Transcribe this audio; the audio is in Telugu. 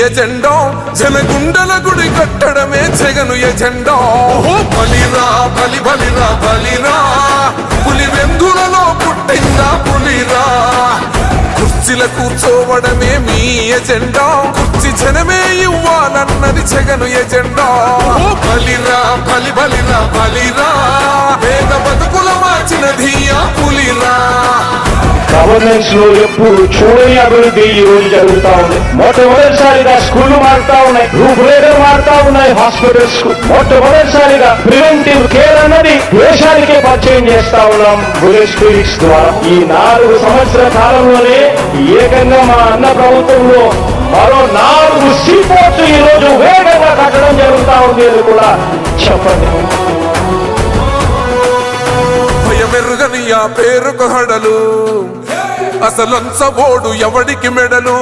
ఎజెండా జనగుండల గుడి కట్టడమే జగను ఎజెండా. బలిరా బలి బలిరా బలిరా పులి వెందులలో పుట్టిందా పులిరా. కుర్చీల కూర్చోవడమే మీ ఎజెండా, కుర్చీ జనమే ఇవ్వాలన్నది జగను ఎజెండా. బలిరా బలి బలిరా బలిరా పేద బతుకుల మార్చినది ఆ పులిరా. గవర్నెన్స్ లో ఎప్పుడు చూడని అభివృద్ధి ఈ రోజు జరుగుతా ఉంది. మొట్టమొదటిసారిగా స్కూళ్లు మారుతా ఉన్నాయి, రూపురేఖలు మారుతా ఉన్నాయి. హాస్పిటల్స్ మొట్టమొదటిసారిగా ప్రివెంటివ్ కేర్ అన్నది దేశానికే పరిచయం చేస్తా ఉన్నాం బుల్లెట్ క్లినిక్స్ ద్వారా. ఈ 4 సంవత్సరాల కాలంలోనే ఏకంగా మా అన్న ప్రభుత్వంలో మరో 4 సీపోర్ట్స్ ఈ రోజు వేగంగా కట్టడం జరుగుతా ఉంది అని కూడా చెప్పండి. భయమెరుగని ఆ పేరుకు హడలు, అసలంచబోడు ఎవడికి మెడలు.